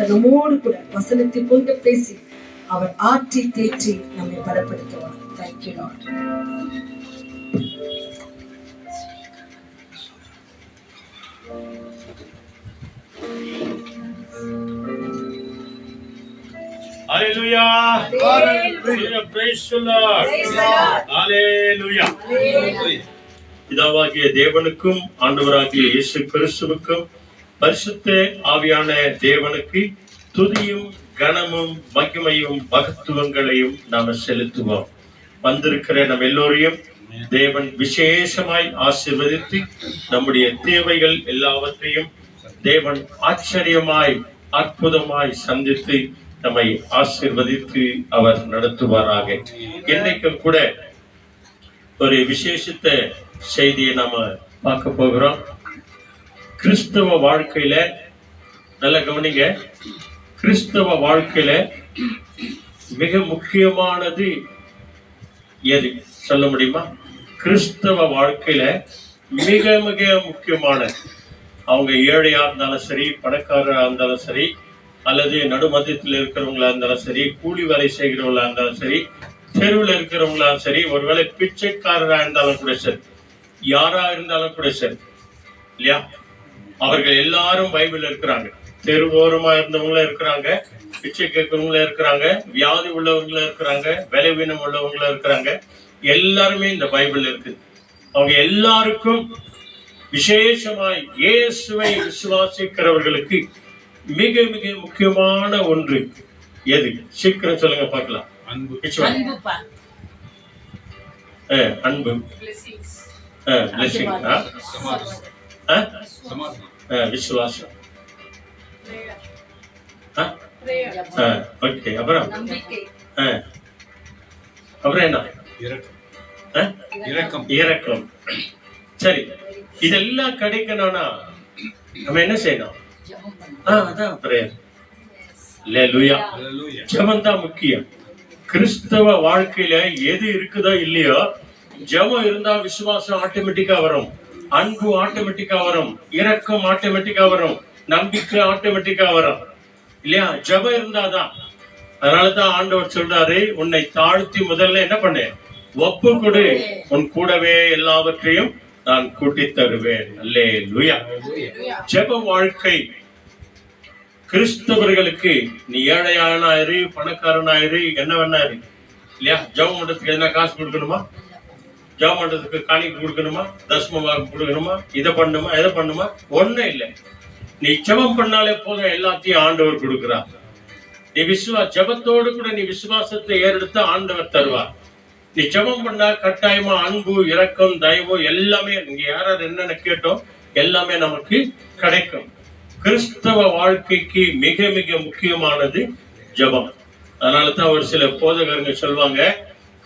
கர்த்தர் நம்மோடு கூட வசனத்தை கொண்டு பேசி அவர் ஆற்றி தேற்றி நம்மை பலப்படுத்துவார். Thank you Lord. Hallelujah. Hallelujah. Praise the Lord. Hallelujah. பிதாவாகிய தேவனுக்கும் ஆண்டவராகிய இயேசு கிறிஸ்துவுக்கும் பரிசுத்த ஆவியான தேவனுக்கு துதியும் கனமும் மகிமையும் மகத்துவங்களையும் நாம செலுத்துவோம். வந்திருக்கிற நம் எல்லோரையும் தேவன் விசேஷமாய் ஆசீர்வதித்து நம்முடைய தேவைகள் எல்லாவற்றையும் தேவன் ஆச்சரியமாய் அற்புதமாய் சந்தித்து நம்மை ஆசீர்வதித்து அவர் நடத்துவாராக. இன்னைக்கும் கூட ஒரு விசேஷித்த செய்தியை நாம பார்க்க போகிறோம். கிறிஸ்தவ வாழ்க்கையில நல்ல கவனிங்க, கிறிஸ்தவ வாழ்க்கையில மிக முக்கியமானது எது சொல்ல முடியுமா? கிறிஸ்தவ வாழ்க்கையில மிக மிக முக்கியமானது, அவங்க ஏழையா இருந்தாலும் சரி, பணக்காரரா இருந்தாலும் சரி, அல்லது நடுமத்தியத்தில் இருக்கிறவங்களா இருந்தாலும் சரி, கூலி வேலை செய்கிறவங்களா இருந்தாலும் சரி, தெருவில் இருக்கிறவங்களா சரி, ஒருவேளை பிச்சைக்காரரா இருந்தாலும் கூட சரி, யாரா இருந்தாலும் கூட சரி, இல்லையா? அவர்கள் எல்லாரும் பைபிள் இருக்கிறாங்க. தெருவோரமா இருந்தவங்களும் இருக்கிறாங்க, பிச்சை கேட்கறவங்களும் இருக்கிறாங்க, வியாதி உள்ளவங்களும் இருக்கிறாங்க, விளைவீனம் உள்ளவங்களும் இருக்கிறாங்க. எல்லாருமே இந்த பைபிள் இருக்கு. அவங்க எல்லாருக்கும் விசேஷமாய் இயேசுவை விசுவாசிக்கிறவர்களுக்கு மிக மிக முக்கியமான ஒன்று எது? சீக்கிரம் சொல்லுங்க பார்க்கலாம். அன்பு. விசுவாசம். ஓகே, அப்புறம் என்ன? இரக்கம். சரி, இதெல்லாம் கிடைக்கணும்னா நம்ம என்ன செய்யணும்? அதான் பிரேயர். அல்லேலூயா. ஜெபம் தான் முக்கியம். கிறிஸ்தவ வாழ்க்கையில எது இருக்குதோ இல்லையோ, ஜெபம் இருந்தா விசுவாசம் ஆட்டோமேட்டிக்கா வரும், அன்பு ஆட்டோமேட்டிக்கா வரும், இரக்கம் ஆட்டோமேட்டிக்கா வரும், நம்பிக்கை ஆட்டோமேட்டிக்கா வரும், இல்லையா? ஜெபம் இருந்தாதான். அதனாலதான் ஆண்டவர் சொல்றாரு, உன்னை தாழ்த்தி முதல்ல என்ன பண்ணு, ஒப்பு கொடு, உன் கூடவே எல்லாவற்றையும் நான் கூட்டி தருவேன். அல்லேலூயா. ஜெப வாழ்க்கை கிறிஸ்தவர்களுக்கு, நீ ஏழையானாயிரு, பணக்காரனாயிரு, என்ன வேணாரு, இல்லையா? ஜெபம் பண்றதுக்கு என்ன காசு கொடுக்கணுமா? ஜெபம் பண்றதுக்கு காணிக்கை கொடுக்கணுமா? தசமமாக கொடுக்கணுமா? இதை பண்ணுமா, எதை பண்ணுமா? ஒண்ணும் இல்லை. நீ ஜெபம் பண்ணாலே போதும், எல்லாத்தையும் ஆண்டவர் கொடுக்கிறார். நீ ஜெபத்தோடு கூட நீ விசுவாசத்தை ஏறெடுத்து ஆண்டவர் தருவார். நீ ஜெபம் பண்ணா கட்டாயமா அன்பு, இரக்கம், தயவு எல்லாமே, நீங்க யாராவது என்னென்ன கேட்டோம் எல்லாமே நமக்கு கிடைக்கும். கிறிஸ்தவ வாழ்க்கைக்கு மிக மிக முக்கியமானது ஜெபம். அதனாலதான் ஒரு சில போதகருங்க சொல்லுவாங்க,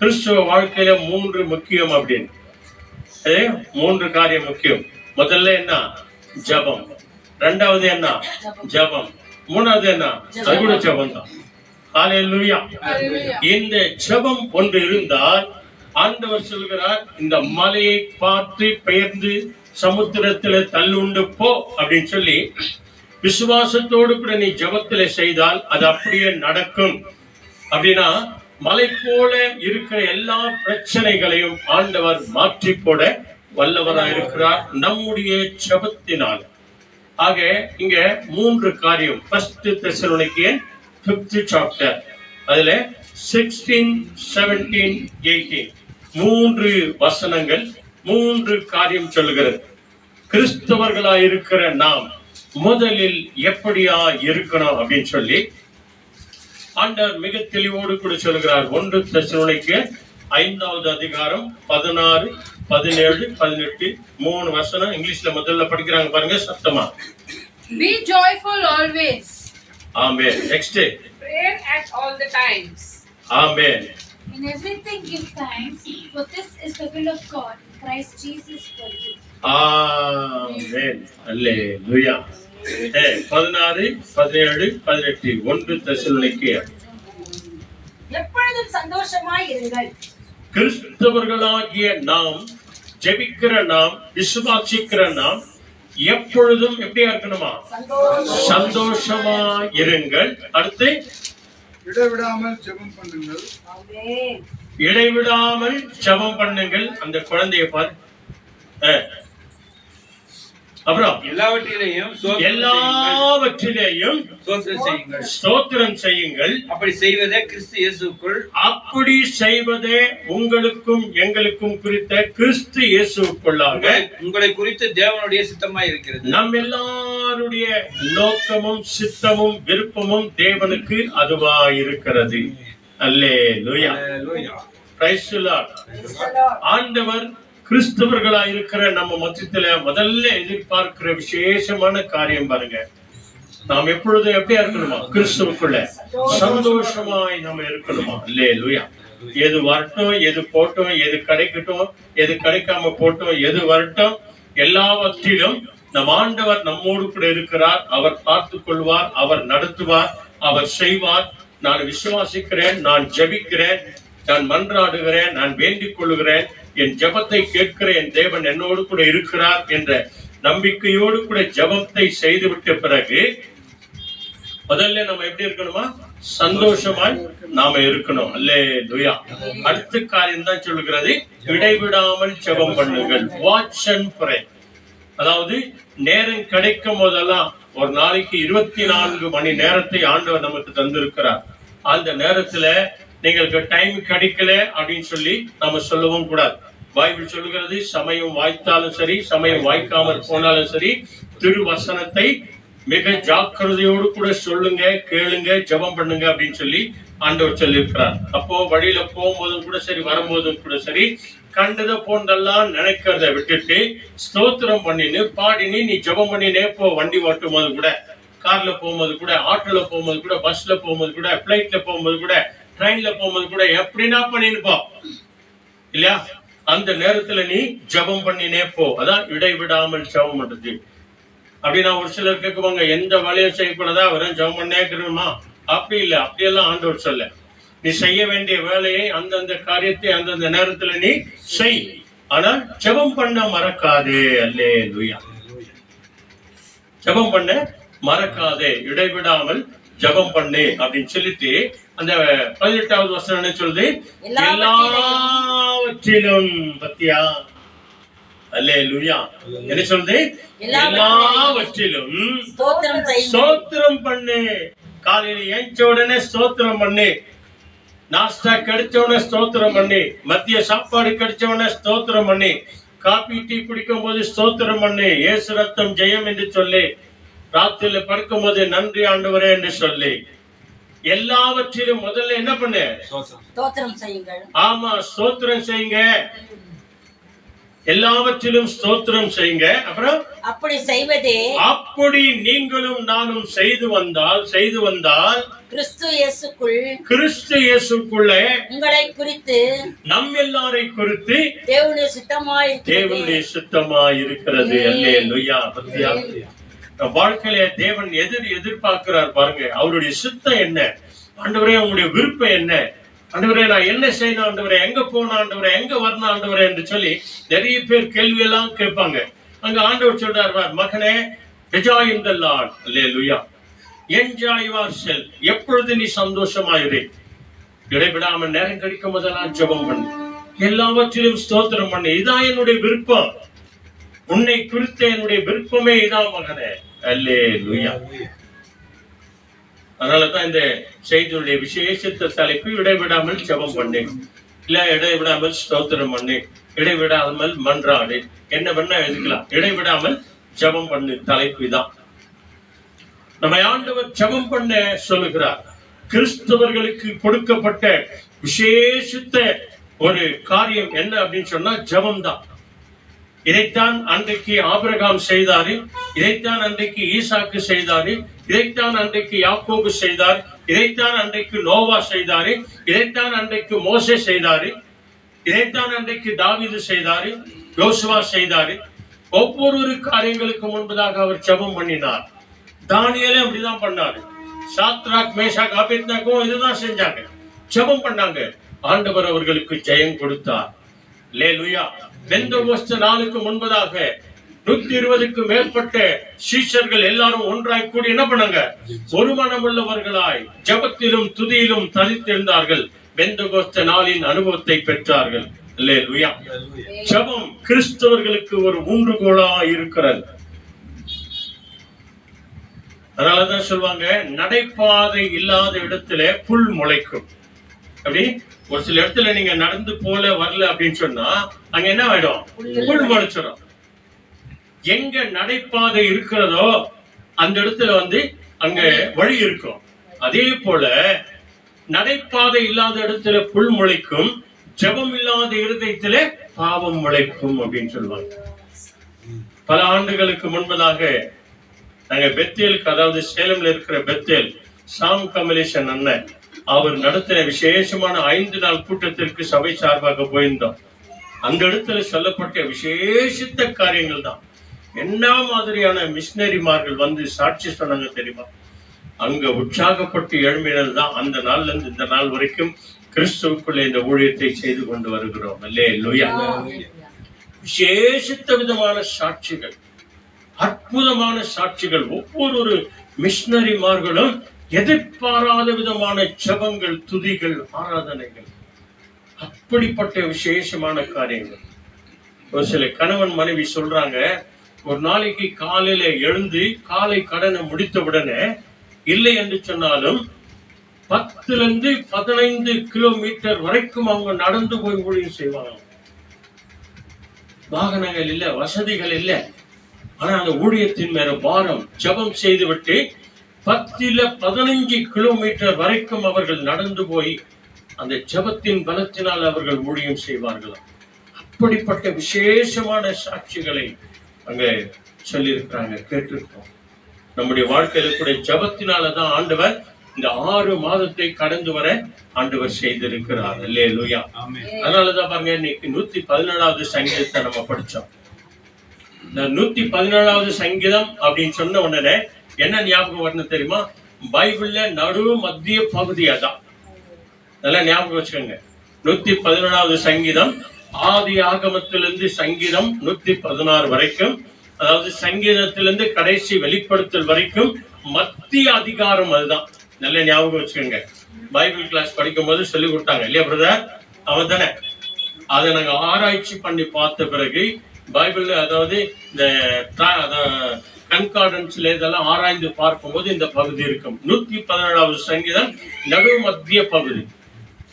கிறிஸ்தவ வாழ்க்கையில 3 முக்கியம் அப்படின்னு. 3 காரியம் முக்கியம். முதல்ல என்ன? ஜெபம். இரண்டாவது என்ன? ஜெபம். மூணாவது என்ன? அது கூட ஜெபம் தான். ஹல்லேலூயா. இந்த ஜெபம் ஒன்று இருந்தால் ஆண்டவர் சொல்கிறார், இந்த மலையை பார்த்து பெயர்ந்து சமுத்திரத்துல தள்ளுண்டு போ அப்படின்னு சொல்லி, விசுவாசத்தோடு கூட நீ ஜெபத்துல செய்தால் அது அப்படியே நடக்கும். அப்படின்னா மலை போல இருக்கிற எல்லா பிரச்சனைகளையும் ஆண்டவர் மாற்றி போட வல்லவராயிருக்கிறார் நம்முடைய ஜெபத்தினால். ஆக இங்க 3 காரியம். ஃபர்ஸ்ட் தெசலோனிக்கேயர் 5th chapter, அதுல 16, 17, 18 3 வசனங்கள் 3 காரியம் சொல்லுகிறது. கிறிஸ்தவர்களா இருக்கிற நாம் முதலில் எப்படியா இருக்கணும் அப்படின்னு சொல்லி ஆண்டவர் மிக தெளிவோடு கூட சொல்கிறார். 1 தெசலோனிக்கேயர் 5th அதிகாரம் 16, 17, 18 3 வசனம். இங்கிலீஷ்ல முதல்ல படிக்கிறாங்க பாருங்க சத்தமா. Be joyful always. Amen. Next day. Pray at all the times. Amen. In everything give thanks, for this is the will of God, Christ Jesus for you. Amen. Hallelujah. 16, 17, 18 1 தெசலோனிக்கேயர். எப்பொழுதும் சந்தோஷமாய் இருங்கள். கிறிஸ்தவர்களாகிய நாம், ஜெபிக்கிற நாம், விசுவாசிக்கிற நாம் எப்பொழுதும் எப்படியா இருக்கணுமா? சந்தோஷமா இருங்கள். அடுத்து இடைவிடாமல் ஜெபம் பண்ணுங்கள். இடைவிடாமல் ஜெபம் பண்ணுங்கள். அந்த குழந்தைய பாரு. அப்புறம் எல்லாவற்றிலேயும் ஸ்தோத்திரம் செய்யுங்கள். அப்படி செய்வதே கிறிஸ்து இயேசுக்குள், அப்படி செய்வதே உங்களுக்கும் எங்களுக்கும் குறித்த கிறிஸ்து இயேசுக்குள்ளாக உங்களை குறித்து தேவனுடைய சித்தமாய் இருக்கிறது. நம் எல்லாருடைய நோக்கமும் சித்தமும் விருப்பமும் தேவனுக்கு அதுவா இருக்கிறது. அல்லேலூயா. Praise the Lord. ஆண்டவர் கிறிஸ்தவர்களா இருக்கிற நம்ம மத்தியத்துல முதல்ல எதிர்பார்க்கிற விசேஷமான காரியம் பாருங்க, நாம் எப்பொழுதும் எப்படியா இருக்கணுமா? கிறிஸ்துவுக்குள்ள சந்தோஷமாய் நம்ம இருக்கணுமா? அல்லேலூயா. எது வரட்டும், எது போட்டோம், எது கிடைக்கட்டும், எது கிடைக்காம போட்டோம், எது வரட்டும், எல்லாவற்றிலும் நம் ஆண்டவர் நம்மோடு கூட இருக்கிறார். அவர் பார்த்துக் கொள்வார், அவர் நடத்துவார், அவர் செய்வார். நான் விசுவாசிக்கிறேன், நான் ஜெபிக்கிறேன், நான் மன்றாடுகிறேன், நான் வேண்டிக் கொள்ளுகிறேன், என் ஜெபத்தை கேட்கிற என் தேவன் என்னோடு கூட இருக்கிறார் என்ற நம்பிக்கையோடு கூட ஜெபத்தை செய்துவிட்ட பிறகு முதல்ல நம்ம எப்படி இருக்கணுமா? சந்தோஷமாய் நாம இருக்கணும். அல்லேலூயா. அடுத்த காரியம் தான் சொல்லுகிறது, இடைவிடாமல் ஜெபம் பண்ணுங்கள். Watch and pray. அதாவது நேரம் கிடைக்கும் போதெல்லாம், ஒரு நாளைக்கு 24 மணி நேரத்தை ஆண்டவர் நமக்கு தந்திருக்கிறார். அந்த நேரத்துல நீங்களுக்கு டைம் கிடைக்கல அப்படின்னு சொல்லி நாம சொல்லவும் கூடாது. பைபிள் சொல்லுகிறது, சமயம் வாய்த்தாலும் சரி, சமயம் வாய்க்காமல் போனாலும் சரி, திருவசனத்தை மிக ஜாக்கிரதையோடு கூட சொல்லுங்க, கேளுங்க, ஜெபம் பண்ணுங்க அப்படின்னு சொல்லி ஆண்டவர் சொல்லி இருக்கிறார். அப்போ வழியில போகும்போதும் கூட சரி, வரும்போதும் கூட சரி, கண்டதை போன்றெல்லாம் நினைக்கிறத விட்டுட்டு ஸ்தோத்திரம் பண்ணின்னு பாடினு நீ ஜெபம் பண்ணினே போ. வண்டி ஓட்டும் போது கூட, கார்ல போகும்போது கூட, ஆட்டோல போகும்போது கூட, பஸ்ல போகும்போது கூட, பிளைட்ல போகும்போது கூட, ட்ரெயின்ல போகும்போது கூட எப்படின்னா பண்ணின்னு போ. இல்லையா? அந்த நேரத்துல நீ ஜெபம் பண்ணினே போ. அதான் இடைவிடாமல் ஜெபம் பண்றது. அப்படின்னா ஒரு சிலர் கேட்குவாங்க, எந்த வேலையும் செய்யக்கூடாதா, அவரும் ஜெபம் பண்ணே இருக்கணுமா? அப்படி இல்லை, அப்படியெல்லாம் ஆண்டவர் சொல்ல. நீ செய்ய வேண்டிய வேலையை, அந்தந்த காரியத்தை அந்தந்த நேரத்துல நீ செய். ஆனா ஜெபம் பண்ண மறக்காதே. அல்லேலூயா. ஜெபம் பண்ண மறக்காதே, இடைவிடாமல் ஜெபம் பண்ணு அப்படின்னு சொல்லிட்டு அந்த 18வது வசனம் என்ன சொல்லுது? எல்லாவற்றிலும். பத்தியா? அல்லேலூயா. என்ன சொல்லுது? எல்லாவற்றிலும் ஸ்தோத்திரம் பண்ணு. காலையில ஏஞ்ச உடனே ஸ்தோத்திரம் பண்ணு. நாஸ்டா கிடைச்ச உடனே ஸ்தோத்திரம் பண்ணு. மத்திய சாப்பாடு கிடைச்ச உடனே ஸ்தோத்திரம் பண்ணு. காபி டீ குடிக்கும் போது ஸ்தோத்திரம் பண்ணு. இயேசு ரத்தம் ஜெயம் என்று சொல்லி, ராத்திரில படுக்கும் போது நன்றி ஆண்டவரே என்று சொல்லி, எல்லாவற்றிலும் முதல்ல என்ன பண்ணு? ஸ்தோத்திரம் செய்யுங்கள். ஆமா, ஸ்தோத்திரம் செய்யுங்க. எல்லாவற்றிலும் ஸ்தோத்திரம் செய்யுங்க. அப்புறம் அப்படி செய்வதே, அப்படி நீங்களும் நானும் செய்து வந்தால் கிறிஸ்து இயேசுக்குள்ளே உங்களை குறித்து, நம் எல்லாரை குறித்து தேவனுடைய சித்தமாய் இருக்கிறது. அல்லேலூயா. பத்தியா? வாழ்க்கையில தேவன் எதிர்பார்க்கிறார் பாருங்க. அவருடைய சித்தம் என்ன? ஆண்டவரே உங்களுடைய விருப்பம் என்ன? ஆண்டவரே நான் என்ன செய்யணும்? ஆண்டவரே எங்க போன? ஆண்டவரே எங்க வரணும்? ஆண்டவரே என்று சொல்லி நிறைய பேர் கேள்வி எல்லாம் கேட்பாங்க. அங்க ஆண்டவர் சொல்றார், மகனே, enjoy in the Lord. Hallelujah. enjoy yourself. எப்பொழுது நீ சந்தோஷமாயிரு. இடைவிடாம நேரம் கிடைக்கும் போதெல்லாம் ஜெபம் பண்ணு. எல்லாவற்றிலும் ஸ்தோத்திரம் பண்ணு. இதான் என்னுடைய விருப்பம். உன்னை குறித்த என்னுடைய விருப்பமே இதான் மகனே. அல்லேலூயா. அதனாலதான் இந்த செய்தியுடைய விசேஷத்த தலைப்பு இடைவிடாமல் ஜெபம் பண்ணு, இல்ல இடைவிடாமல் ஸ்தோத்திரம் பண்ணு, இடைவிடாமல் மன்றாடு. என்ன பண்ண எழுதிக்கலாம்? இடைவிடாமல் ஜெபம் பண்ணு. தலைப்பு தான். நம்ம ஆண்டவர் ஜெபம் பண்ண சொல்லுகிறார். கிறிஸ்தவர்களுக்கு கொடுக்கப்பட்ட விசேஷித்த ஒரு காரியம் என்ன அப்படின்னு சொன்னா ஜெபம் தான். இதைத்தான் அன்றைக்கு ஆபிரகாம் செய்தாரு, இதைத்தான் அன்றைக்கு ஈசாக்கு செய்தாரு, இதைத்தான் அன்றைக்கு யாக்கோபு செய்தார், இதைத்தான் அன்றைக்கு நோவா செய்தாரு, இதைத்தான் அன்றைக்கு மோசே செய்தாரு, இதைத்தான் அன்றைக்கு தாவீது செய்தாரு, யோசுவா செய்தாரு. ஒவ்வொரு காரியங்களுக்கு முன்பதாக அவர் ஜெபம் பண்ணினார். தானியேலே அப்படிதான் பண்ணாரு. சாத்ராக், மேஷாக், ஆபேத்நேகோ இதுதான் செஞ்சாங்க, ஜெபம் பண்ணாங்க. ஆண்டவர் அவர்களுக்கு ஜெயம் கொடுத்தார். அல்லேலூயா. பெந்தெகோஸ்தே நாளுக்கு முன்பதாக 120க்கு மேற்பட்ட சீஷர்கள் எல்லாரும் ஒன்றாய் கூடி என்ன பண்ணாங்க? ஒரு மனமுள்ளவர்களாய் ஜெபத்திலும் துதியிலும் தரித்திருந்தார்கள். பெந்தெகோஸ்தே நாளின் அனுபவத்தை பெற்றார்கள். அல்லேலூயா. ஜெபம் கிறிஸ்தவர்களுக்கு ஒரு ஊன்றுகோலா இருக்கிறது. அதனாலதான் சொல்லுவாங்க, நடைபாதை இல்லாத இடத்துல புல் முளைக்கும். அப்படி ஒரு சில இடத்துல நீங்க நடந்து போல வரல அப்படின்னு சொன்னா அங்க என்ன ஆயிடும்? புல் முளைச்சிடும். எங்க நடைபாதை இருக்கிறதோ அந்த இடத்துல அங்க வழி இருக்கும். அதே போல நடைபாதை இல்லாத இடத்துல புல் முளைக்கும், ஜெபம் இல்லாத இருதயத்துல பாவம் முளைக்கும் அப்படின்னு சொல்லுவாங்க. பல ஆண்டுகளுக்கு முன்பதாக நாங்க பெத்தேலுக்கு, அதாவது சேலம்ல இருக்கிற பெத்தேல் சாம் கமலேஷன் அண்ணன் அவர் நடத்தின விசேஷமான 5 நாள் கூட்டத்திற்கு சபை சார்பாக போயிருந்தோம். அந்த இடத்துல சொல்லப்பட்ட விசேஷித்த காரியங்கள் தான். என்ன மாதிரியான மிஷினரிமார்கள் சாட்சி சொன்னாங்க தெரியுமா? அங்க உற்சாகப்பட்டு எழும்பினது தான் அந்த நாள்ல இருந்து இந்த நாள் வரைக்கும் கிறிஸ்துவுக்குள்ள இந்த ஊழியத்தை செய்து கொண்டு வருகிறோம். அல்லேலூயா. விசேஷித்த விதமான சாட்சிகள், அற்புதமான சாட்சிகள். ஒவ்வொரு மிஷினரிமார்களும் எதிர்பாராத விதமான ஜெபங்கள், துதிகள், ஆராதனைகள், அப்படிப்பட்ட விசேஷமான காரியங்கள். ஒரு சில கணவன் மனைவி சொல்றாங்க, ஒரு நாளைக்கு காலையில எழுந்து காலை கடனை முடித்தவுடனே இல்லை என்று சொன்னாலும் 10 to 15 கிலோமீட்டர் வரைக்கும் அவங்க நடந்து போய் ஊழியம் செய்வாங்க. வாகனங்கள் இல்ல, வசதிகள் இல்ல, ஆனா அந்த ஊழியத்தின் மேல பாரம். ஜெபம் செய்து விட்டு 10 to 15 கிலோமீட்டர் வரைக்கும் அவர்கள் நடந்து போய் அந்த ஜெபத்தின் பலத்தினால் அவர்கள் ஊழியம் செய்வார்களாம். அப்படிப்பட்ட விசேஷமான சாட்சிகளை அங்க சொல்லி இருக்கிறாங்க, கேட்டிருக்கோம். நம்முடைய வாழ்க்கையில கூட ஜெபத்தினாலதான் ஆண்டவர் இந்த 6 மாதத்தை கடந்து வர ஆண்டவர் செய்திருக்கிறார். அல்லேலூயா. அதனாலதான் பாருங்க, இன்னைக்கு 117வது சங்கீதத்தை நம்ம படிச்சோம். இந்த 117வது சங்கீதம் அப்படின்னு சொன்ன உடனே என்ன ஞாபகம் வரணும் தெரியுமா? பைபிள்ல நடு மத்திய பகுதியா தான். நல்லா ஞாபகம் வச்சுக்கோங்க. 117வது சங்கீதம் ஆதி ஆகமத்திலிருந்து சங்கீதம் 116 வரைக்கும், அதாவது சங்கீதத்திலிருந்து கடைசி வெளிப்படுத்தல் வரைக்கும் மத்திய அதிகாரம் அதுதான். நல்ல ஞாபகம் வச்சுக்கோங்க. பைபிள் கிளாஸ் படிக்கும் போது சொல்லி கொடுத்தாங்க இல்லையா பிரதர்? அவன் தானே. அதை நாங்க ஆராய்ச்சி பண்ணி பார்த்த பிறகு பைபிள்ல, அதாவது இந்த கன்கார்டன்ஸ்ல இதெல்லாம் ஆராய்ந்து பார்க்கும்போது இந்த பகுதி இருக்கும். 117வது சங்கீதம் நடு மத்திய பகுதி.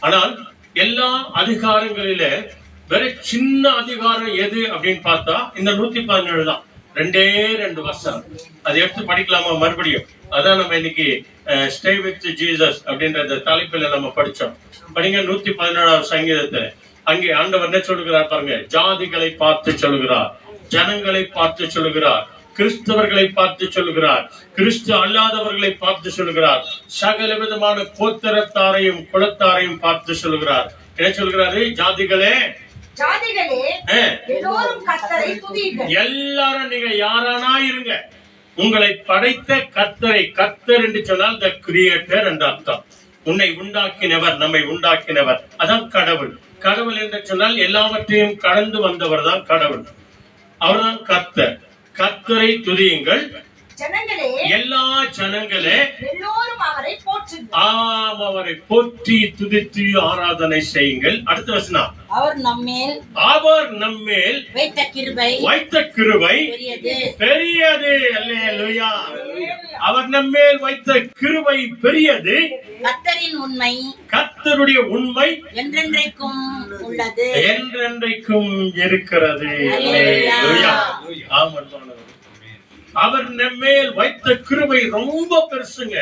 ஆனால் எல்லா அதிகாரங்களில வேற சின்ன அதிகாரம் எது அப்படின்னு பார்த்தா இந்த 117 தான். 2 வசனம். அதை எடுத்து படிக்கலாமா மறுபடியும்? அதான் நம்ம இன்னைக்கு ஸ்டே வித் ஜீசஸ் அப்படின்ற தலைப்பில நம்ம படிச்சோம். படிங்க 117வது சங்கீதத்துல. அங்கே ஆண்டவர் என்ன சொல்லுகிறார் பாருங்க. ஜாதிகளை பார்த்து சொல்லுகிறார், ஜனங்களை பார்த்து சொல்லுகிறார், கிறிஸ்தவர்களை பார்த்து சொல்லுகிறார், கிறிஸ்து அல்லாதவர்களை பார்த்து சொல்லுகிறார், சகல விதமான கோத்திரத்தாரையும் குலத்தாரையும் பார்த்து சொல்லுகிறார். என்ன சொல்லுகிறாரு? ஜாதிகளே, எல்லாரும் நீங்க யாரானா இருங்க, உங்களை படைத்த கர்த்தரை, கர்த்தர் என்று சொன்னால் த கிரியேட்டர் என்ற அர்த்தம். உன்னை உண்டாக்கினவர், நம்மை உண்டாக்கினவர், அதான் கடவுள். கடவுள் என்று சொன்னால் எல்லாவற்றையும் கடந்து வந்தவர் தான் கடவுள். அவர்தான் கர்த்தர். கர்த்தரை துதியுங்கள் எல்லா ஜனங்களே, எல்லோரும் அவரை போற்றி துதித்து ஆராதனை செய்யுங்கள். அடுத்த வசனம். அவர் நம்மேல் வைத்த கிருபை பெரியது. அல்லேலூயா. அவர் நம்மேல் வைத்த கிருபை பெரியது. கர்த்தரின் உண்மை, கர்த்தருடைய உண்மை என்றென்றைக்கும் உள்ளது, என்றென்றைக்கும் இருக்கிறது. அல்லேலூயா. ஆமென். அவர் நம்மேல் வைத்த கிருபை ரொம்ப பெருசுங்க.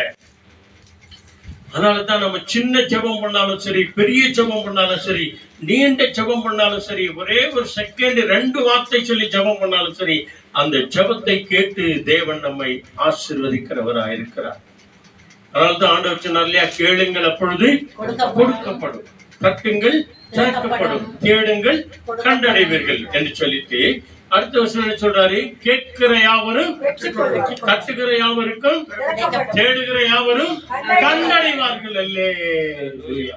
அதனாலதான் நம்ம சின்ன ஜெபம் பண்ணாலும் சரி, பெரிய ஜெபம் பண்ணாலும் சரி, நீண்ட ஜெபம் பண்ணாலும் சரி, ஒரே ஒரு செகண்ட் 2 வார்த்தை சொல்லி ஜெபம் பண்ணாலும் சரி, அந்த ஜெபத்தை கேட்டு தேவன் நம்மை ஆசீர்வதிக்கிறவராக இருக்கிறார். அதனால்தான் ஆண்டவர் சொன்னார் இல்லையா, கேளுங்கள் அப்பொழுது கொடுக்கப்படும், தட்டுங்கள் திறக்கப்படும், தேடுங்கள் கண்டடைவீர்கள் என்று சொல்லிட்டு அடுத்த வசனம் என்ன சொல்றாரு? கேட்கிற யாவரும் தட்டுகிற யாவருக்கும் தேடுகிற யாவரும் கண்டடைவார்கள். அல்லேலூயா.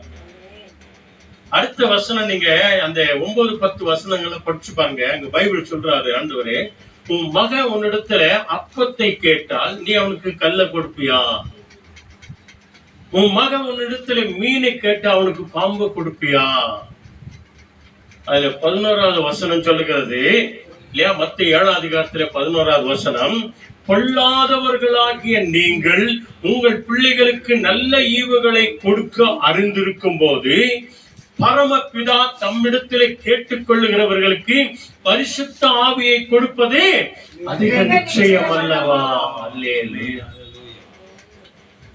அடுத்த வசனம் நீங்க அந்த 9-10 வசனங்களை படிச்சு பாருங்க. அங்க பைபிள் சொல்றாரு, ஆண்டவரே உன் மகன் உன்னிடத்துல அப்பத்தை கேட்டால் நீ அவனுக்கு கல்ல கொடுப்பியா? உன் மகன் உன்னிடத்துல மீனை கேட்டா அவனுக்கு பாம்பு கொடுப்பியா? அதுல 11வது வசனம் சொல்லுகிறது இல்லையா? மத்தேயு 7ஆம் அதிகாரத்துல 11வது வசனம், பொல்லாதவர்களாகிய நீங்கள் உங்கள் பிள்ளைகளுக்கு நல்ல ஈவுகளை கொடுக்க அறிந்திருக்கும் போது பரமபிதா தம்மிடத்திலே கேட்டுக்கொள்ளுகிறவர்களுக்கு பரிசுத்த ஆவியை கொடுப்பது அதிக நிச்சயம் அல்லவா? அல்லேலூயா.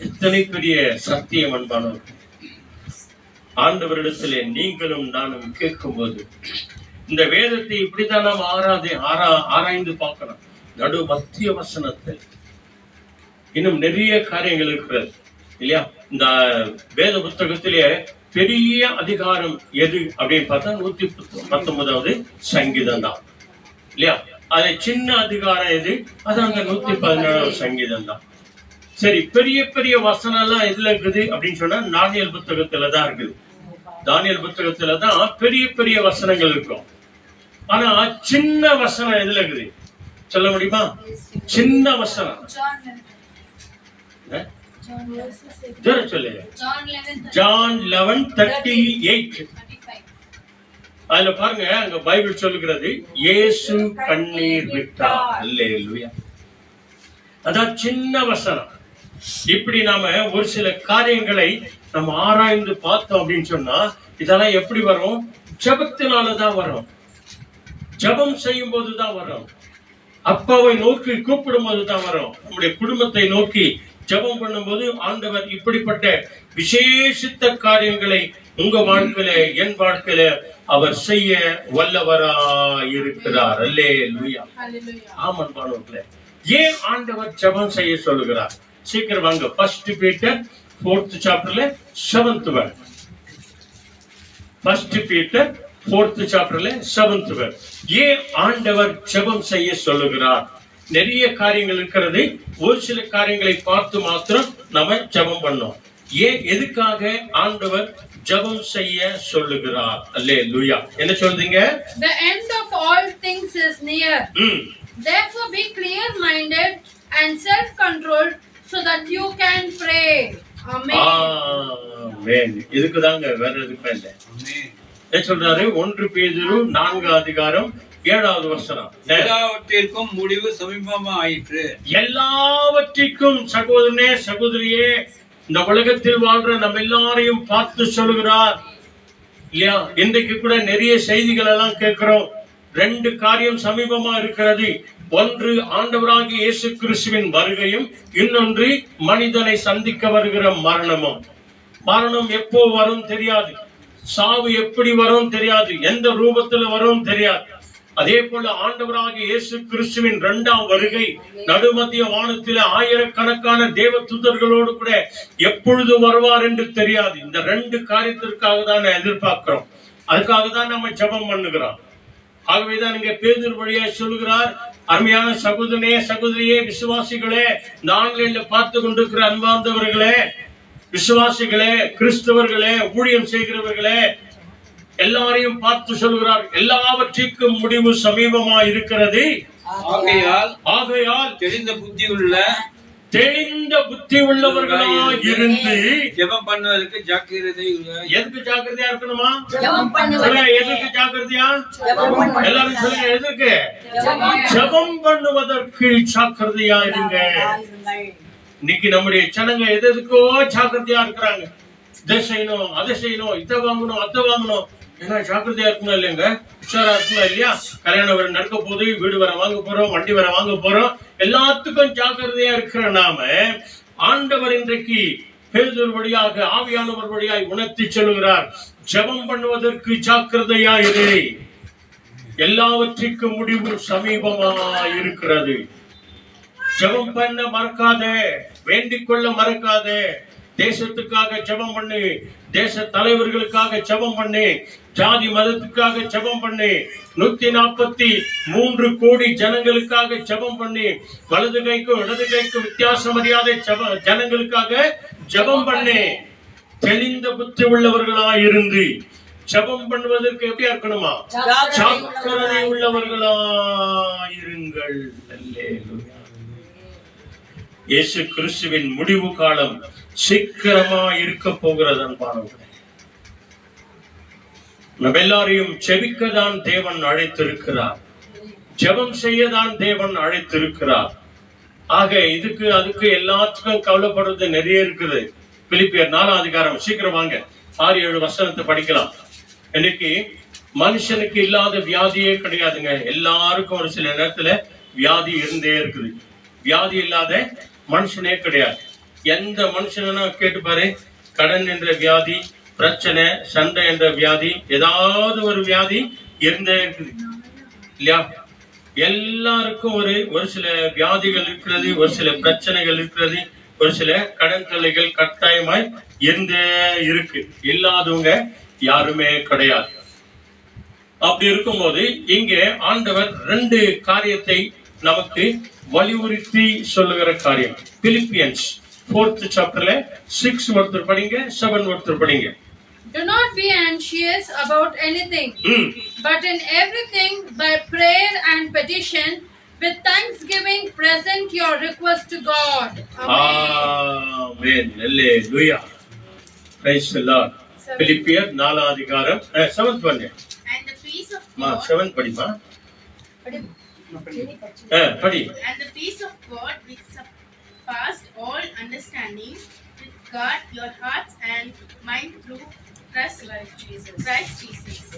எத்தனை பெரிய சத்தியம் அன்பானவர்கள். ஆண்டவரிடத்திலே நீங்களும் நானும் கேட்கும் போது இந்த வேதத்தை இப்படித்தான் நாம் ஆராய்ந்து பார்க்கணும். நடு மத்திய வசனத்தில் இன்னும் நிறைய காரியங்கள் இருக்கிறது இல்லையா? இந்த வேத புத்தகத்திலே பெரிய அதிகாரம் எது அப்படின்னு பார்த்தா 119வது சங்கீதம் தான் இல்லையா? அது சின்ன அதிகாரம் எது? அது அந்த 117வது சங்கீதம் தான். சரி, பெரிய பெரிய வசனம் எல்லாம் எதுல இருக்குது அப்படின்னு சொன்னா தானியேல் புத்தகத்துலதான் இருக்குது. தானியேல் புத்தகத்துலதான் பெரிய பெரிய வசனங்கள் இருக்கும். ஆனா சின்ன வசனம் எதுல இருக்குது சொல்ல முடியுமா? சின்ன வசனம் சொல்லு. John 11:38. அதுல பாருங்க, அங்க பைபிள் சொல்லுகிறது இயேசு கண்ணீர் விட்டார். அல்லேலூயா. அதான் சின்ன வசனம். இப்படி நாம ஒரு சில காரியங்களை நம்ம ஆராய்ந்து பார்த்தோம் அப்படின்னு சொன்னா இதெல்லாம் எப்படி வரும்? ஜபத்தினாலதான் வரும். ஜபம் செய்யும் போதுதான் வரும். அப்பாவை நோக்கி கூப்பிடும் போதுதான் வரும். நம்முடைய குடும்பத்தை நோக்கி ஜபம் பண்ணும்போது ஆண்டவர் இப்படிப்பட்ட விசேஷித்த காரியங்களை உங்க வாழ்க்கையில என் வாழ்க்கையில அவர் செய்ய வல்லவரா இருக்கிறார். அல்லேலூயா. ஆமன் பானவர்களே, ஏன் ஆண்டவர் ஜபம் செய்ய சொல்லுகிறார்? சீக்கிரம் வாங்க. 1 Peter 4th chapterல 7th verse. 1 Peter 4th chapterல 7th verse. ஏன் ஆண்டவர் ஜபம் செய்ய சொல்லுகிறார்? நிறைய காரியங்கள் இருக்கிறது. ஒரு சில காரியங்களை பார்த்து மாத்திரம் நம்ம ஜபம் பண்ணோம். ஏன், எதுக்காக ஆண்டவர் ஜபம் செய்ய சொல்லுகிறார்? அல்லேலூயா. என்ன சொல்றீங்க? The end of all things is near. Therefore be clear minded and self controlled so that you can pray. Amen. ஆமென். இதுக்குதாங்க, வேற எதுக்கும் இல்லை. என்ன சொல்றாரு? 1 பேதுரு 4ஆம் அதிகாரம் 7வது வசனம். எல்லாவற்றிற்கும் முடிவு சமீபமா ஆயிற்று. எல்லாவற்றிற்கும் சகோதரனே சகோதரியே, இந்த உலகத்தில் வாழ்ற நம்ம எல்லாரையும் பார்த்து சொல்லுகிறார் இல்லையா? இன்றைக்கு கூட நிறைய செய்திகள் எல்லாம் கேட்கிறோம். 2 காரியம் சமீபமா இருக்கிறது. ஒன்று ஆண்டவராகிய இயேசு கிறிஸ்துவின் வருகையும், இன்னொன்று மனிதனை சந்திக்க வருகிற மரணமும். மரணம் எப்போ வரும் தெரியாது. சாவு எப்படி வரும் தெரியாது. எந்த ரூபத்துல வரும் தெரியாது. அதே போல ஆண்டவராகிய இயேசு கிறிஸ்துவின் 2ஆம் வருகை நடுமத்திய வானத்தில ஆயிரக்கணக்கான தேவ தூதர்களோடு கூட எப்பொழுது வருவார் என்று தெரியாது. இந்த 2 காரியத்திற்காக தான் எதிர்பார்க்கிறோம். அதுக்காக தான் நம்ம ஜெபம் பண்ணுகிறோம். ஆகவேதான் இங்க பேதுரு வழியா சொல்லுகிறார், அருமையான சகோதரனே சகோதரியே, விசுவாசிகளே, இந்த ஆன்லைன்ல பார்த்து கொண்டிருக்கிற அன்பார்ந்தவர்களே, விசுவாசிகளே, கிறிஸ்தவர்களே, ஊழியம் செய்கிறவர்களே, எல்லாரையும் பார்த்து சொல்கிறார், எல்லாவற்றிற்கும் முடிவு சமீபமா இருக்கிறது. ஆகையால் தெளிந்த புத்தி உள்ளவர்களாக இருந்து ஜெபம் பண்ணுவதற்கு ஜாக்கிரதை. எதுக்கு ஜாக்கிரதையா இருக்கணுமா? எதுக்கு ஜாக்கிரதையா? எல்லாரும் சொல்லுங்க, எதுக்கு? ஜெபம் பண்ணுவதற்கு ஜாக்கிரதையா இருங்க. இன்னைக்கு நம்முடைய ஜனங்க எதுக்கோ ஜாக்கிரதையா இருக்கிறாங்க. இதை செய்யணும், அதை செய்யணும், இதை வாங்கணும், அதை வாங்கணும். ஏன்னா ஜாக்கிரதையா இருக்கணும் இல்லைங்க, உஷாரா இருக்கணும் இல்லையா? கல்யாணம் வர நடக்க போது, வீடு வர வாங்க போறோம், வண்டி வர வாங்க போறோம், எல்லாத்துக்கும் ஜாக்கிரதையா இருக்கிற நாம ஆண்டவர் இன்றைக்கு பேதுரு வழியாக ஆவியானவர் வழியாய் உணர்த்தி சொல்லுகிறார், ஜெபம் பண்ணுவதற்கு ஜாக்கிரதையா இரு. எல்லாவற்றிற்கும் முடிவு சமீபமா இருக்கிறது. ஜெபம் பண்ண மறக்காதே, வேண்டிக் கொள்ள மறக்காதே. தேசத்துக்காக ஜெபம் பண்ணு, தேச தலைவர்களுக்காக ஜெபம் பண்ணு, ஜாதி மதத்துக்காக ஜெபம் பண்ணு, 143 கோடி ஜனங்களுக்காக ஜெபம் பண்ணு, வலது கைக்கும் இடது கைக்கும் வித்தியாசம் அறியாத ஜனங்களுக்காக ஜெபம் பண்ணு. தெளிந்த புத்தி உள்ளவர்களாய் இருந்து ஜெபம் பண்ணுவதற்கு எப்படியா இருக்கணுமா? ஜாக்கிரதை உள்ளவர்களா இருங்கள். அல்லேலூயா. இயேசு கிறிஸ்துவின் முடிவு காலம் சீக்கிரமா இருக்க போகிறது அன்பானவர்களே. நம்ம எல்லாரையும் செபிக்கதான் தேவன் அழைத்திருக்கிறார், ஜெபம் செய்யதான் தேவன் அழைத்திருக்கிறார். ஆக இதுக்கு அதுக்கு எல்லாத்துக்கும் கவலைப்படுறது நிறைய இருக்குது. பிலிப்பியர் 4ஆம் அதிகாரம், சீக்கிரம் வாங்க, 6-7 வசனத்தை படிக்கலாம். இன்னைக்கு மனுஷனுக்கு இல்லாத வியாதியே கிடையாதுங்க. எல்லாருக்கும் ஒரு சில நேரத்துல வியாதி இருந்தே இருக்குது. வியாதி இல்லாத மனுஷனே கிடையாது. எந்த மனுஷனா கேட்டு பாரு, கடன் என்ற வியாதி, பிரச்சனை, சண்டை என்ற வியாதி, ஏதாவது ஒரு வியாதி இருந்தே இருக்குது இல்லையா? எல்லாருக்கும் ஒரு சில வியாதிகள் இருக்கிறது, ஒரு சில பிரச்சனைகள் இருக்கிறது, ஒரு சில கடன் தொல்லைகள் கட்டாயமாய் இருந்தே இருக்கு. இல்லாதவங்க யாருமே கிடையாது. அப்படி இருக்கும்போது இங்கே ஆண்டவர் 2 காரியத்தை நமக்கு வலியுறுத்தி சொல்லுகிற காரியம். பிலிப்பியன்ஸ் 4th chapterல 6 ஒருத்தர் படிங்க, 7 ஒருத்தர் படிங்க. Do not be anxious about anything, but in everything by prayer and petition with thanksgiving present your request to God. Amen. Hallelujah. Praise the Lord. பிலிப்பியர் 4ஆம் அதிகாரம் 7th one. And the peace of God. 7 படிமா. படி. And the peace of God which surpassed all understanding will guard your hearts and mind through Christ Jesus.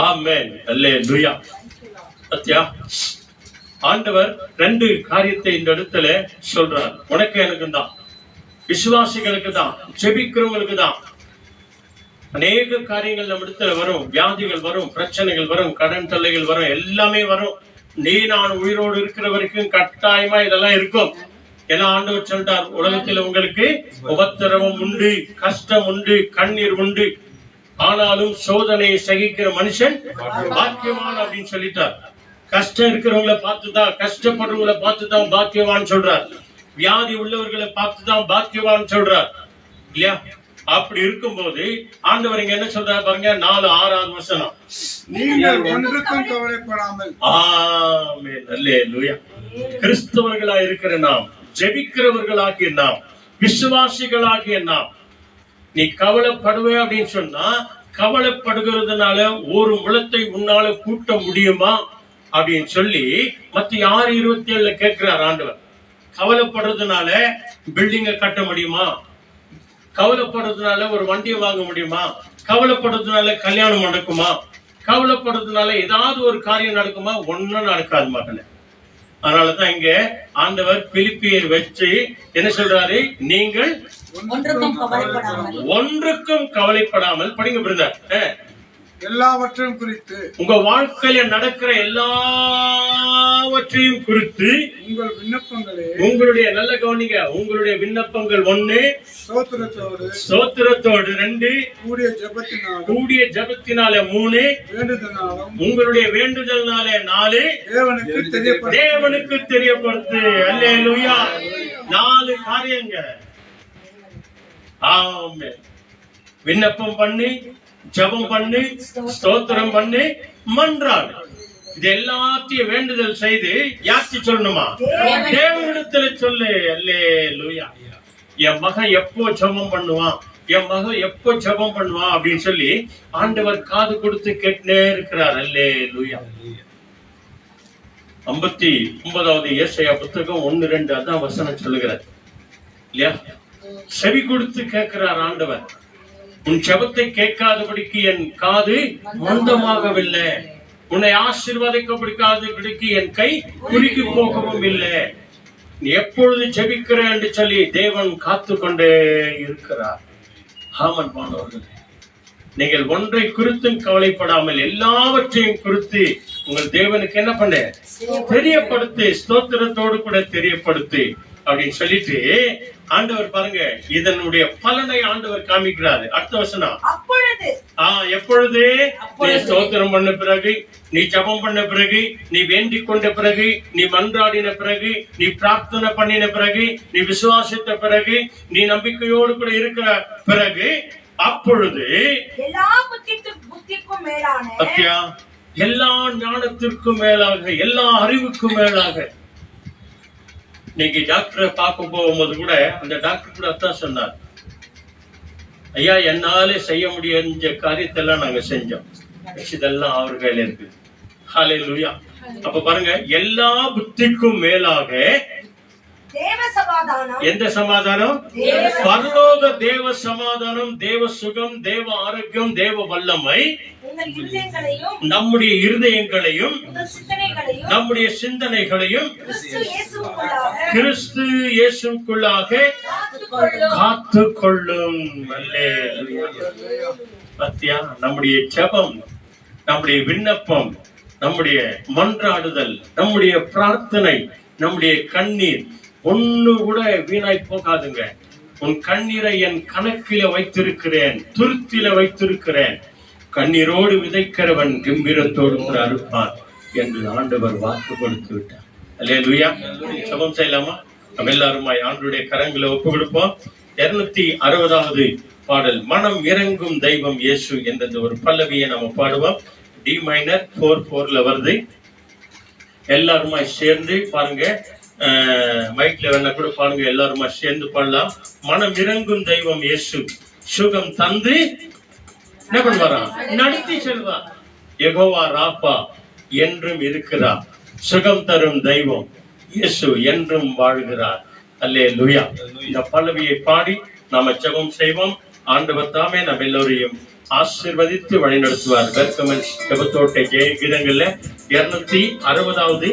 Amen. Hallelujah. Sathya, ஆண்டவர் 2 காரியத்தை இந்த இடத்துல சொல்றார். உனக்கு எனக்கு தான், விசுவாசிகளுக்கு தான், ஜெபிக்கிறவங்களுக்கு தான். அநேக காரியங்கள் நம்ம இடத்துல வரும், வியாதிகள் வரும், பிரச்சனைகள் வரும், கடன் தொல்லைகள் வரும், எல்லாமே வரும். நீ நான் உயிரோடு இருக்கிற வரைக்கும் கட்டாயமா இதெல்லாம் இருக்கும். ஏன்னா ஆண்டவர் சொல்றார், உலகத்தில் உங்களுக்கு உபத்திரவம் உண்டு, கஷ்டம் உண்டு, கண்ணீர் உண்டு, ஆனாலும் சோதனையை சகிக்கிற மனுஷன் பாக்கியவான் அப்படின்னு சொல்லிட்டார். கஷ்டம் இருக்கிறவங்களை பார்த்துதான், கஷ்டப்படுறவங்களை பார்த்துதான் பாக்கியவான் சொல்றார். வியாதி உள்ளவர்களை பார்த்துதான் பாக்கியவான் சொல்றார் இல்லையா? அப்படி இருக்கும்போது ஆண்டவர் இங்க என்ன சொல்றாரு பாருங்க, 4-6 வசனம். நீங்கள் ஒன்றுக்கும் கவலைப்படாமல். ஆமென். அல்லேலூயா. கிறிஸ்தவர்களா இருக்கிற நாம், ஜெபிக்கிறவர்களாகிய நாம், விசுவாசிகளாகிய நாம், நீ கவலைப்படுவே அப்படின்னு சொன்னா, கவலைப்படுகிறதுனால ஒரு முழத்தை உன்னால கூட்ட முடியுமா அப்படின்னு சொல்லி மத்திய 6:27 கேட்கிறார் ஆண்டவர். கவலைப்படுறதுனால பில்டிங்க கட்ட முடியுமா? கவலைப்படுறதுனால ஒரு வண்டியை வாங்க முடியுமா? கவலைப்படுறதுனால கல்யாணம் நடக்குமா? கவலைப்படுறதுனால ஏதாவது ஒரு காரியம் நடக்குமா? ஒன்னும் நடக்காது மகளே. அதனாலதான் இங்க ஆண்டவர் பிலிப்பியர் வச்சு என்ன சொல்றாரு, நீங்கள் ஒன்றுக்கும் கவலைப்படாமல் படிங்க பிரதர். எல்லாவற்றையும் குறித்து, உங்க வாழ்க்கையில நடக்கிற எல்லாவற்றையும் குறித்து, உங்கள் விண்ணப்பங்களே, உங்களுடைய நல்ல கவனிங்க, உங்களுடைய விண்ணப்பங்கள் 1, ஸ்தோத்திரத்தோடு 2, கூடிய ஜெபத்தினால 3, உங்களுடைய வேண்டுதல்னால 4, தேவனுக்கு தெரியப்படுத்து. அல்லேலூயா. 4 காரியங்க. ஆமென். விண்ணப்பம் பண்ணி, ஜெபம் பண்ணி, ஸ்தோத்திரம் பண்ணி, மன்றாடு. இது எல்லாத்தையும் வேண்டுதல் செய்து யாருக்கு சொல்லணுமா? தேவனிடத்துல சொல்லு. அல்லேலூயா. என் மகன் எப்போ ஜெபம் பண்ணுவான், என் மகன் எப்போ ஜெபம் பண்ணுவான் அப்படின்னு சொல்லி ஆண்டவர் காது கொடுத்து கேட்டுனே இருக்கிறார். அல்லேலூயா. 59வது ஏசாயா புத்தகம் 1-2 அதான் வசனம் சொல்லுகிறார் இல்லையா? செவி கொடுத்து கேட்கிறார் ஆண்டவர். உன் ஜெபத்தை கேட்காதபடிக்கு என் காது மந்தமாகவில்லை, உன்னை ஆசீர்வதிக்கப்படிக்காதபடிக்கு என் கை குறுகி போகவும் இல்லை. நீ எப்பொழுது ஜெபிக்கிற என்று சொல்லி தேவன் காத்து கொண்டே இருக்கிறார். ஆமன் மாணவர்களே, நீங்கள் ஒன்றை குறித்தும் கவலைப்படாமல் எல்லாவற்றையும் குறித்து உங்கள் தேவனுக்கு என்ன பண்ண தெரியப்படுத்து, ஸ்தோத்திரத்தோடு கூட தெரியப்படுத்து அப்படின்னு சொல்லிட்டு ஆண்டவர் பாருங்க இதனுடைய பலனை ஆண்டவர் காமிக்கிறாரு. அடுத்த வசனம், எப்பொழுது நீ ஸ்தோத்திரம் பண்ண பிறகு, நீ ஜெபம் பண்ண பிறகு, நீ வேண்டிக் கொண்ட பிறகு, நீ மன்றாடின பிறகு, நீ பிரார்த்தனை பண்ணின பிறகு, நீ விசுவாசித்த பிறகு, நீ நம்பிக்கையோடு கூட இருக்கிற பிறகு அப்பொழுது எல்லா புத்திக்கும் மேலான சத்யா எல்லா ஞானத்திற்கும் மேலாக, எல்லா அறிவுக்கும் மேலாக. இன்னைக்கு டாக்டரை பார்க்க போகும்போது கூட அந்த டாக்டர் கூட அதான் சொன்னார், ஐயா என்னாலே செய்ய முடியாத காரியத்தெல்லாம் நாங்க செஞ்சோம், இதெல்லாம் அவர் கையில இருக்கு. ஹல்லேலூயா. அப்ப பாருங்க, எல்லா புத்திக்கும் மேலாக தேவ சமாதானம். எந்த சமாதானம்? பரலோக தேவ சமாதானம், தேவ சுகம், தேவ ஆரோக்கியம், தேவ வல்லமை நம்முடைய இருதயங்களையும் நம்முடைய சிந்தனைகளையும் கிறிஸ்து இயேசுக்குள்ளாக காத்துக்கொள்ளும். பத்தியா, நம்முடைய ஜெபம், நம்முடைய விண்ணப்பம், நம்முடைய மன்றாடுதல், நம்முடைய பிரார்த்தனை, நம்முடைய கண்ணீர் ஒண்ணு கூட வீணாய் போகாதுங்க. உன் கண்ணீரை என் கணக்கில வைத்திருக்கிறேன், துருத்தில வைத்திருக்கிறேன். கண்ணீரோடு விதைக்கிறவன் கம்பீரத்தோடு கூட அறுப்பான் என்று ஆண்டவர் வாக்கு கொடுத்து விட்டார். அல்லேலூயா. ஜெபம் செய்யலாமா? நம்ம எல்லாருமாய் ஆண்டவருடைய கரங்களை ஒப்பு கொடுப்போம். 260வது பாடல், மனம் இறங்கும் தெய்வம் இயேசு என்ற ஒரு பல்லவியை நம்ம பாடுவோம். டி மைனர் 4/4ல வருது. எல்லாருமாய் சேர்ந்து பாருங்க, மைக்ல வேணா கூட பாருங்க, எல்லாருமா சேர்ந்து பாடலாம். மனம் இறங்கும் தெய்வம் இயேசு சுகம் தந்து என்ன பண்ணுவாராம்? நடத்தி செல்வார். யெகோவா ராப்பா என்றும் இருக்கிறார். சுகம் தரும் தெய்வம் இயேசு என்றும் வாழ்கிறார். அல்லேலூயா. இந்த பல்லவியை பாடி நாம ஜெபம் செய்வோம். ஆண்டவர் தாமே நம்ம எல்லோரையும் ஆசீர்வதித்து வழி நடத்துவார். வெல்கமன்ஸ் ஜெபத்தோட்டை ஜெய கீதங்கள்ல 260வது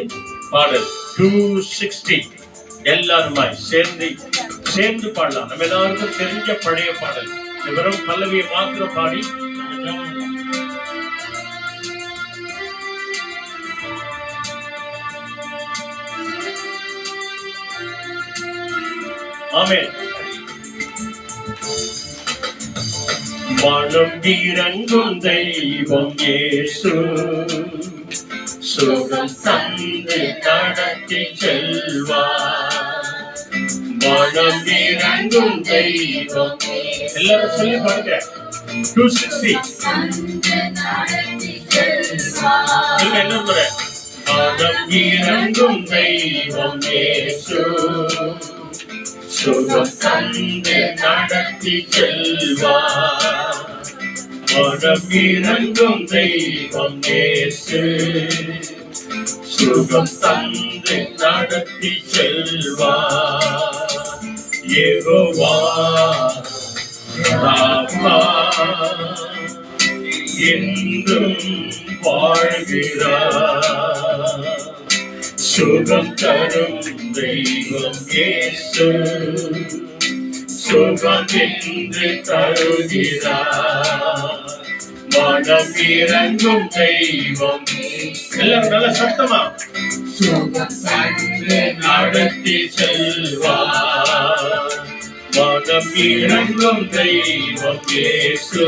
பாடல் 260 எல்லாருமாய் சேர்ந்து பாடலாம். நம்ம எல்லாருக்கும் தெரிஞ்ச பழைய பாடல். வெறும் பல்லவியை மாத்திரம் பாடி ஆமென். மனம் இறங்கும் தெய்வம் இயேசு சுகம் தந்து நடத்தி செல்வார். மனம் இறங்கும் தெய்வம். எல்லாரும் சொல்லி பாருங்க. 260 என்ன முறை? மனம் இறங்கும் தெய்வம் இயேசு சுகம் தந்து நடத்தி செல்வார். மனம் இறங்கும் தெய்வம் இயேசு சுகம் தந்து நடத்தி செல்வார். யெகோவா ராப்பா என்றும் வாழ்கிறார். சுகம் தரும் தெய்வம் இயேசு சுகம் என்று தருகிறார். மனம் இறங்கும் தெய்வம். எல்லாரும் நல்ல சத்தமா சுகம் தந்து நடத்தி செல்வார். மனம் இறங்கும் தெய்வம் இயேசு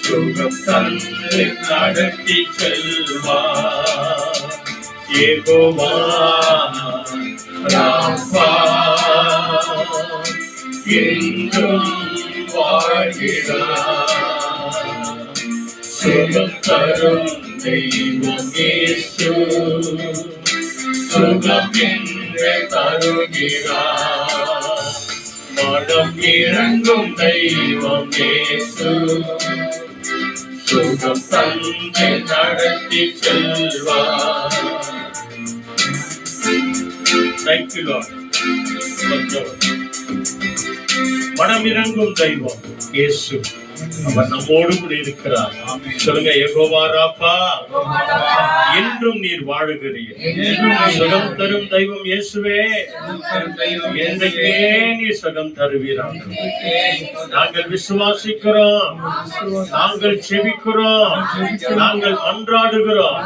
சுகம் தந்து நடத்தி செல்வார். யெகோவா ராப்பா என்றும் வாழ்கிறார். சுகம் தரும் தெய்வம் இயேசு சுகம் என்று தருகிறார். மனம் இறங்கும் தெய்வம் இயேசு சுகம் தந்து நடத்தி செல்வார். Thank you, Lord. மனம் இறங்கும் தெய்வம் இயேசு அவர் நம்மோடு கூட இருக்கிறார். சொல்லுங்க, யெகோவா ராப்பா என்றும் நீர் வாழுகிறீர். சுகம் தரும் தெய்வம் இயேசுவே என்றைக்கே நீர் சுகம் தருவீராக. நாங்கள் விசுவாசிக்கிறோம், நாங்கள் செபிக்கிறோம், நாங்கள் மன்றாடுகிறோம்,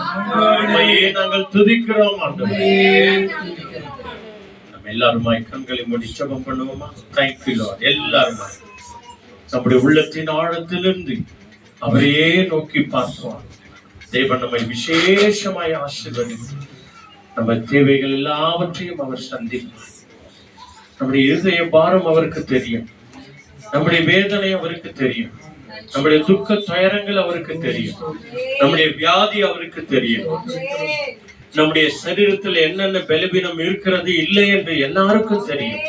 உம்மையே நாங்கள் துதிக்கிறோம். ஆண்டவரே, நம்ம எல்லாருமாய் கண்களை மூடி ஜெபம் பண்ணுவோமா? Thank you Lord. எல்லாருமாய் நம்முடைய உள்ளத்தின் ஆழத்திலிருந்து அவரையே நோக்கி பார்ப்போம். தேவன் நம்மை விசேஷமாய் ஆசீர்வதித்து நம்ம தேவைகள் எல்லாவற்றையும் அவர் சந்திப்பார். நம்முடைய இருதய பாரம் அவருக்கு தெரியும். நம்முடைய வேதனை அவருக்கு தெரியும், நம்முடைய துக்க துயரங்கள் அவருக்கு தெரியும், நம்முடைய வியாதி அவருக்கு தெரியும், நம்முடைய சரீரத்தில் என்னென்ன பலவீனம் இருக்கிறது இல்லை என்று எல்லாருக்கும் தெரியும்.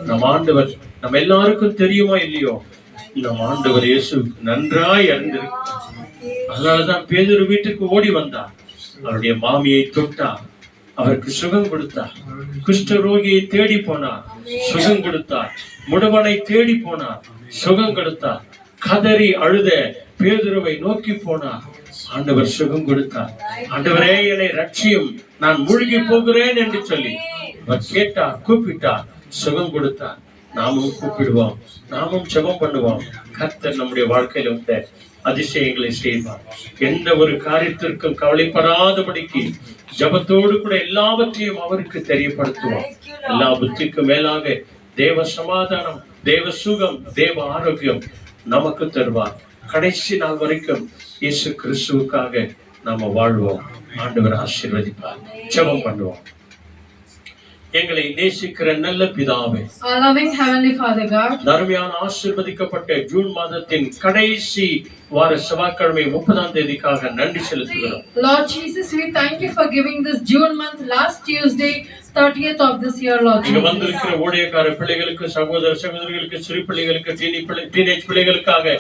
நம் ஆண்டவர் நம்ம எல்லாருக்கும் தெரியுமா இல்லையோ, நம் ஆண்டவர் இயேசு நன்றாய் அறிந்திருக்கிறார். அதனாலதான் பேதுரு வீட்டுக்கு ஓடி வந்தார், அவருடைய மாமியை தொட்டார், அவருக்கு சுகம் கொடுத்தார். குஷ்டரோகியை தேடி போனார், சுகம் கொடுத்தார். முடவனை தேடி போனார், சுகம் கொடுத்தார். கதறி அழுத பேதுருவை நோக்கி போனார், ஆண்டவர் சுகம் கொடுத்தார். ஆண்டவரே என்னை ரட்சியும், நான் மூழ்கி போகிறேன் என்று சொல்லி அவர் கேட்டார், கூப்பிட்டார், சுகம் கொடுத்தார். நாமும் கூப்பிடுவோம், நாமும் ஜெபம் பண்ணுவோம். கர்த்தர் நம்முடைய வாழ்க்கையில வந்த அதிசயங்களை செய்வார். எந்த ஒரு காரியத்திற்கும் கவலைப்படாதபடிக்கு ஜபத்தோடு கூட எல்லாவற்றையும் அவருக்கு தெரியப்படுத்துவோம். எல்லா புத்திக்கும் மேலாக தேவ சமாதானம், தேவ சுகம், தேவ ஆரோக்கியம் நமக்கு தருவார். கடைசி நாள் வரைக்கும் இயேசு கிறிஸ்துவுக்காக நாம வாழ்வோம். ஆண்டவர் ஆசீர்வதிப்பார். ஜெபம் பண்ணுவோம். எங்களை நேசிக்கிற நல்ல பிதாவே, Our loving Heavenly Father God, அருமையான ஆசீர்வதிக்கப்பட்ட ஜூன் மாதத்தின் கடைசி வார செவ்வாய்க்கிழமை 30ஆம் தேதிக்காக நன்றி செலுத்துகிறோம். Lord Jesus, we thank you for giving this June month, last Tuesday, 30th of this year, Lord இங்க Jesus. வந்திருக்கிற ஊழியக்கார பிள்ளைகளுக்கு, சகோதர சகோதரிகளுக்கு, சிறு பிள்ளைகளுக்கு, டீனேஜ் பிள்ளைகளுக்காக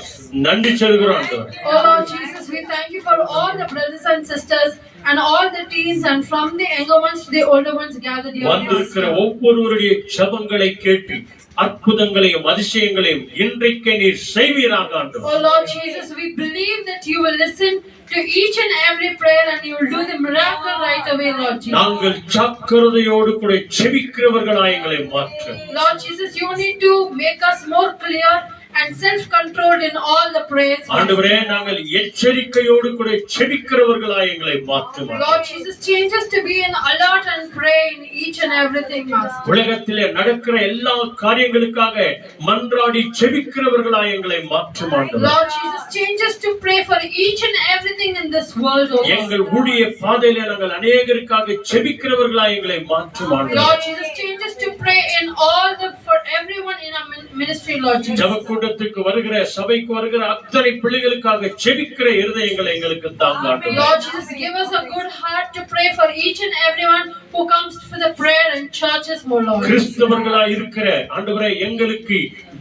நன்றி செலுத்துகிறோம் ஆண்டவரே. Oh Lord Jesus, we thank you for all the brothers and sisters and all the teens, and from the younger ones to the older ones gathered here. வந்திருக்கிற ஒவ்வொருவருடைய ஜெபங்களை கேட்டு அற்புதங்களையும் அதிசயங்களையும் இன்றைக்கு நீர் செய்வீராக ஆண்டவரே. Oh Lord Jesus, we believe that you will listen to each and every prayer and you will do the miracle right away, Lord Jesus. நாங்கள் ஜாக்கிரதையோடு கூட செபிக்கிறவர்களாய் எங்களை மாற்றும். Lord Jesus, you need to make us more clear and self-controlled in all the prayers. ஆண்டவரே, நாங்கள் எச்சரிக்கையோடு கூட செபிக்கிறவர்களாய் எங்களை மாற்றும். Lord Jesus, change us to be an alert and pray in each and everything, Master. உலகத்திலே நடக்கிற எல்லா காரியங்களுக்காக மன்றாடி செபிக்கிறவர்களாய் எங்களை மாற்றும் ஆண்டவரே. Lord Jesus, change us to pray for each and everything in this world, oh Lord. எங்கள் ஊழிய பாதையிலே நாங்கள் அநேகருக்காக செபிக்கிறவர்களாய் எங்களை மாற்றும் ஆண்டவரே. Lord Jesus, change us to pray in all the for everyone in our ministry, Lord Jesus. ஜெபக்கூட்டத்துக்கு வருகிற, சபைக்கு வருகிற அத்தனை பிள்ளைகளுக்காக செபிக்கிற இருதயங்களை எங்களுக்கு தாங்க ஆண்டவரே. Lord Jesus, give us a good heart to pray for each and everyone who comes for the prayer in churches, oh Lord. கிறிஸ்தவர்களாய் இருக்கிற ஆண்டவரே, எங்களுக்கு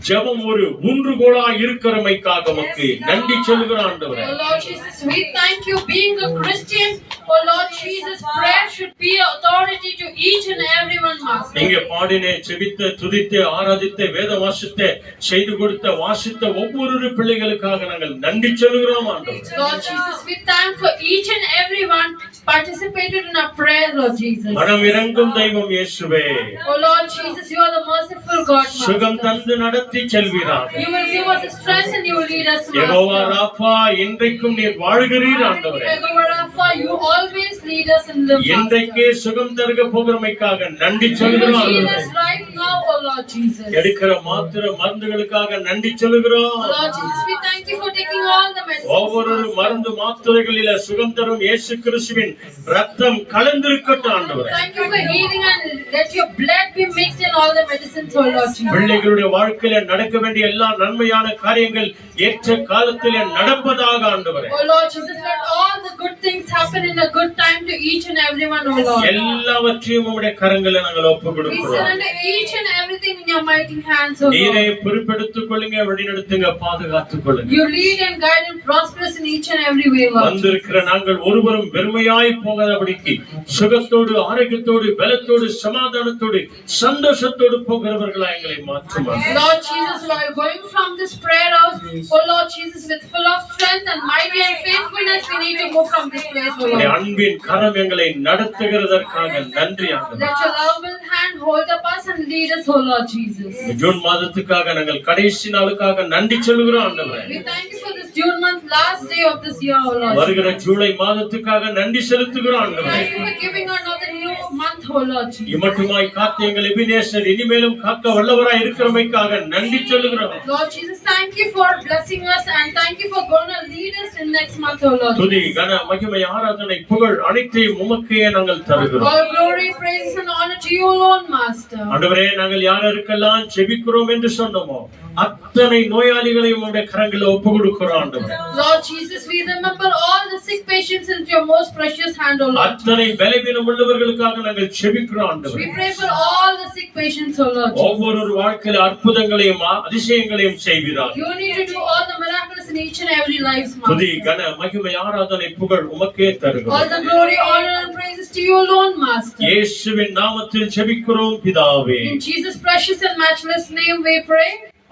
ஜெபம் ஒரு ஊன்றுகோலாய் இருக்கிறமைக்காக உமக்கு நன்றி சொல்கிறோம் ஆண்டவரே. Oh Lord Jesus, we thank you. Being a Christian, oh Lord Jesus, prayer should be authority to each and everyone, Master. இங்கே பாடினே, செபித்த, துதித்து, ஆராதித்த, வேத வாசித்த, செய்து கொடுத்த, வாசித்த ஒவ்வொரு பிள்ளைகளுக்காக நாங்கள் நன்றி சொல்கிறோம் ஆண்டவரே. Lord Jesus, we thank for each and everyone participated in our prayer, Lord Jesus. மனம் இறங்கும் தெய்வம் இயேசுவே, Oh Lord Jesus, you are the merciful God, Master. சுகம் தந்து நடத்தி செல்வீராக. You will give us the strength and you will lead us, Jehovah Master. Rafah, இன்றைக்கும் நீர் வாழ்கிறீர் ஆண்டவரே. Jehovah Rapha, you always lead us in the இன்றைக்கே சுகம் தருக போகிறமைக்காக நன்றி You சொல்கிறோம் will heal ஆண்டவரே. us right now, oh Lord Jesus. எடுக்கிற மாத்திர மருந்துகளுக்காக நன்றி சொல்கிறோம். Oh Lord Jesus, we thank you for taking all the medicines, ஒவ்வொரு Master. மருந்து மாத்திரைகளில சுகம் தரும் இயேசு கிறிஸ்துவின் ரத்தம் கலந்திருக்கட்டும் ஆண்டவரே. Thank you for healing and let your blood be mixed in all the medicines, oh Lord Jesus. பிள்ளைகளுடைய வாழ்க்கையில நடக்க வேண்டிய எல்லா நன்மையான காரியங்கள் ஏற்ற காலத்திலே நடப்பதாக ஆண்டவரே. Oh Lord Jesus, let all the good things happen in a good time to each and everyone, oh Lord. எல்லாவற்றையும் உம்முடைய கரங்களில் நாங்கள் ஒப்புக் We கொடுக்கிறோம். surrender each and everything in your mighty hands, oh நீரே Lord. பொறுப்பெடுத்துக் கொள்ளுங்க, வழிநடத்துங்க, பாதுகாத்துக் கொள்ளுங்க. You lead and guide and prosper us in each and every way, Lord. வந்திருக்கிற நாங்கள் ஒருவரும் வெறுமையாய் போகாதபடிக்கு சுகத்தோடு, ஆரோக்கியத்தோடு, பலத்தோடு, சமாதானத்தோடு, சந்தோஷத்தோடு போகிறவர்களா எங்களை மாற்றும். Lord Jesus, while going from this prayer house, oh Lord Jesus, with full of strength and mighty and faithfulness, we need to move from this place, oh உம்முடைய Lord. அன்பின் கரம் எங்களை நடத்துகிறதற்காக நன்றி ஆண்டவரே. Let your loving hand hold up us and lead us, oh Lord Jesus. June மாதத்துக்காக நாங்கள் கடைசி நாளுக்காக நன்றி சொல்கிறோம் ஆண்டவரே. We thank you for this June month, last day of this year, oh Lord. வருகிற ஜூலை மாதத்துக்காக நன்றி செலுத்துகிறோம் ஆண்டவரே. Thank you for giving another new month, oh Lord Jesus. இமட்டுமாய் காத்த எங்கள் எபினேசர் இனிமேலும் காக்க வல்லவராய் இருக்கிறமைக்காக நன்றி சொல்லுகிறோம். Lord Jesus, thank you for blessing us and thank you for going to lead us in next month, oh Lord. துதி கன மகிமை ஆராதனை புகழ் அனைத்தையும் உமக்கே நாங்கள் தருகிறோம். All glory, praise and honor to you alone, Master. ஆண்டவரே, நாங்கள் யாரெல்லாம் ஜெபிக்கிறோம் என்று சொன்னோமோ அத்தனை நோயாளிகளையும் உம்முடைய கரங்களில் ஒப்புக்கொடுக்கிறோம் ஆண்டவரே. Lord Jesus, we remember all the sick patients into your most precious hand, O Lord. அத்தனை பலவீனம் உள்ளவர்களுக்காக நாங்கள் ஜெபிக்கிறோம் ஆண்டவரே. We pray for all the sick patients, O Lord Jesus. ஒவ்வொரு வாழ்க்கையில அற்புதங்களையும் அதிசயங்களையும் செய்வீராக. You need to do all the miracles in each and every life, துதி Master. கன மகிமை ஆராதனை புகழ் உமக்கே தருகிறோம். All the glory, honor and praises to you alone, Master. இயேசுவின் நாமத்தில் ஜெபிக்கிறோம் பிதாவே. In Jesus' precious and matchless name we pray.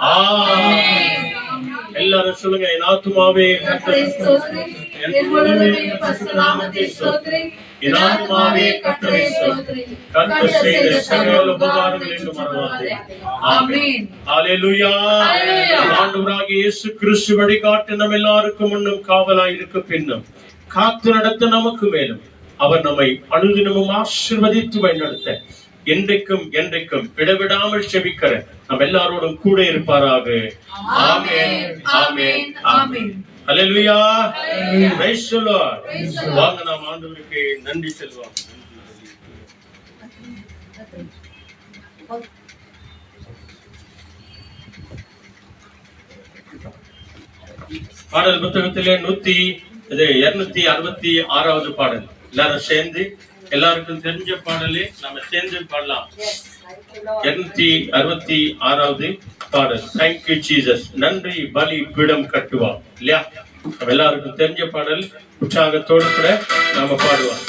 ஆமென். எல்லாரும் சொல்லுங்க, என் ஆத்துமாவே கர்த்தரை ஸ்தோத்திரி, என் முழுவதுமே பரிசுத்த நாமத்தை ஸ்தோத்திரி, என் ஆத்துமாவே கர்த்தரை ஸ்தோத்திரி, கர்த்தர் செய்த சகல உபகாரங்கள் என்று மறவாதே. ஆமென். ஹalleluya. ஹalleluya. ஆண்டவராகிய இயேசு கிறிஸ்து வழிகாட்டு நம்ம எல்லாருக்கும் முன்னும் காவலாய் இருக்க பின்னும் காத்து நடத்த நமக்கு மேலும் அவர் நம்மை அனுதினமும் ஆசீர்வதித்து வழிநடத்த என்றைக்கும் என்றைக்கும் இடைவிடாமல் செபிக்கிற நம்ம எல்லாரோடும் கூட இருப்பாராக. ஆமென், ஆமென், ஆமென். ஹalleluya. Praise the Lord. வாங்க நாம் ஆண்டவருக்கு நன்றி சொல்வோம். பாடல் புத்தகத்திலே 266வது பாடல். எல்லாரும் சேர்ந்து, எல்லாருக்கும் தெரிஞ்ச பாடலே நம்ம சேர்ந்து பாடலாம். 266வது பாடல். Thank you Jesus. நன்றி பலி பீடம் கட்டுவான் இல்லையா? நம்ம எல்லாருக்கும் தெரிஞ்ச பாடல். உற்சாகத்தோடு கூட நாம பாடுவோம்.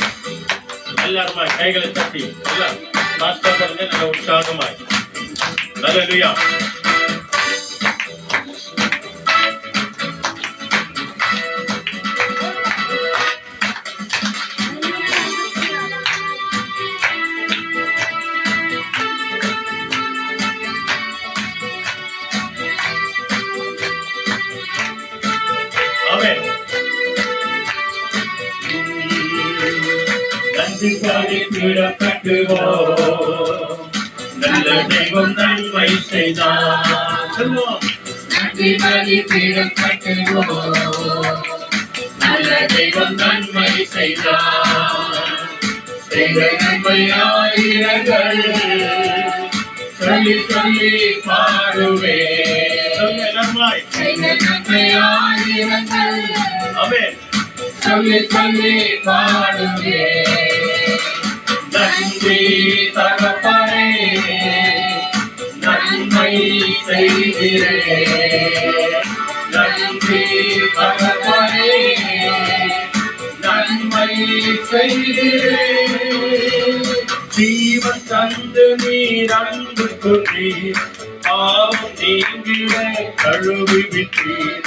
எல்லாருமா கைகளை தட்டி எல்லாம் பாடுங்க, நல்ல உற்சாகமாய். ஹalleluya. ஆமென். நன்றி பலி பீடம் கட்டுவோம், நல்ல தெய்வம் நன்மை செய்தார். சொல்லுவோம். நன்றி பலி பீடம் கட்டுவோம், நல்ல தெய்வம் நன்மை செய்தார். செய்த நன்மையாயிரங்கள் சொல்லி சொல்லி பாடுவே. செய்த நன்மையாயிரங்கள் ஆமென் சொல்லி சொல்லி பாடுவே. நன்றி தகப்பனே, நன்மை செய்கிறே. நன்றி தகப்பனே, நன்மை செய்கிறே. ஜீவன் தந்து நீர் அன்பு கொண்டீர், பாவம் நீங்கிட கழுவி விட்டீர்.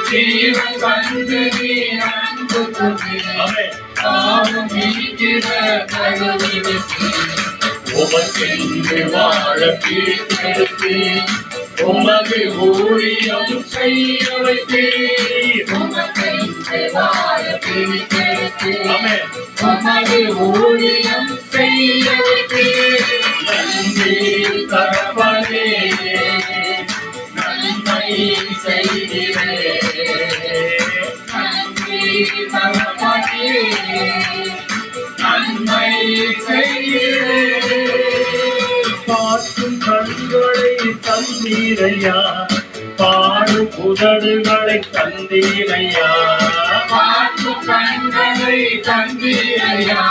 ஜீவன் தந்து நீர் அன்பு கொண்டீர், பாவம் நீங்கிட கழுவி விட்டீர். உமக்கென்று வாழ பிரித்தெடுத்தீர், உமது ஊழியம் செய்ய வைத்தீர். உமக்கென்று வாழ பிரித்தெடுத்தீர், உமது ஊழியம் செய்ய வைத்தீர். நன்றி தகப்பனே, நன்மை செய்கிறே. நன்றி தகப்பனே, நன்மை செய்கிறே. பார்க்கும் கண்களை தந்தீரையா, பாடும் உதடுகளை தந்தீரையா. பார்க்கும் கண்களை தந்தீரையா,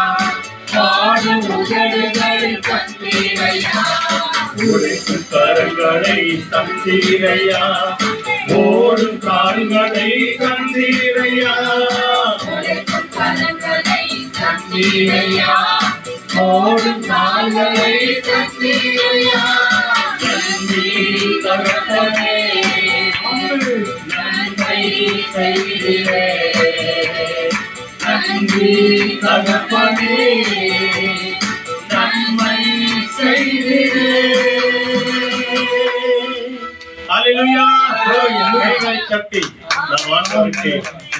பாடும் உதடுகளை தந்தீரையா. உழைக்கும் கரங்களை தந்தீரையா, ஓடும் கால்களை தந்தீரையா. உழைக்கும் கரங்களை தந்தீரையா, ஓடும் கால்களை தந்தீரையா. நன்றி தகப்பனே, நன்மை செய்கிறே. நன்றி தகப்பனே, நன்மை செய்கிறே. ஹalleluya. கைகளை தட்டி நம் ஆண்டவருக்கு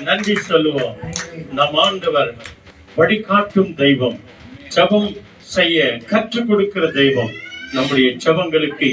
நன்றி சொல்லுவோம். நம் ஆண்டவர் வழிகாட்டும் தெய்வம், ஜெபம் செய்ய கற்றுக் கொடுக்கிற தெய்வம், நம்முடைய ஜெபங்களுக்கு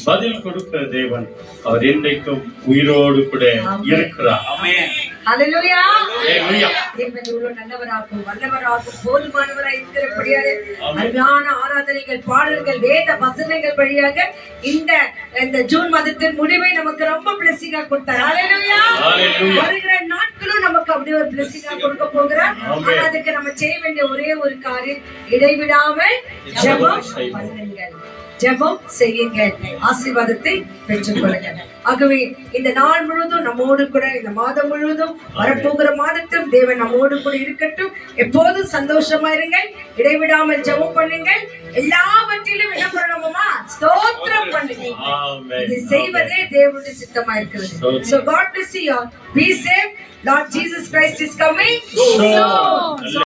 பதில் கொடுக்கிற தேவன். அவர் என்றைக்கும் உயிரோடு கூட இருக்கிறார். ஆமென். ஹalleluya. ஹalleluya. தேவன் இவ்வளவு நல்லவராகவும் வல்லவராகவும் போதுமானவராய் இருக்கிறபடியால் அருமையான ஆராதனைகள், பாடல்கள், வேத வசனங்கள் வழியாக இந்த ஜூன் மாதத்தின் முடிவை நமக்கு ரொம்ப பிளஸிங்கா கொடுத்தார். ஹalleluya. ஹalleluya. வருகிற நாட்களும் நமக்கு அப்படியே ஒரு பிளஸிங்கா கொடுக்க போகிறார். ஆனா அதுக்கு நம்ம செய்ய வேண்டிய ஒரே ஒரு காரியம், இடைவிடாமல் ஜெபம் பண்ணுங்கள், ஜெபம் செய்யுங்கள், ஆசீர்வாதத்தை பெற்றுக் கொள்ளுங்கள். ஆகவே இந்த நாள் முழுவதும் நம்மோடு கூட, இந்த மாதம் முழுவதும், வரப்போகிற மாதத்தில் தேவன் நம்மோடு கூட இருக்கட்டும். எப்போதும் சந்தோஷமா இருங்கள், இடைவிடாமல் ஜெபம் பண்ணுங்கள், எல்லாவற்றிலும் என்ன பண்ணணுமா, ஸ்தோத்திரம் பண்ணுங்க. இது செய்வதே தேவனுடைய சித்தமா இருக்கிறது. So God bless you all. Be safe. Lord Jesus Christ is coming soon.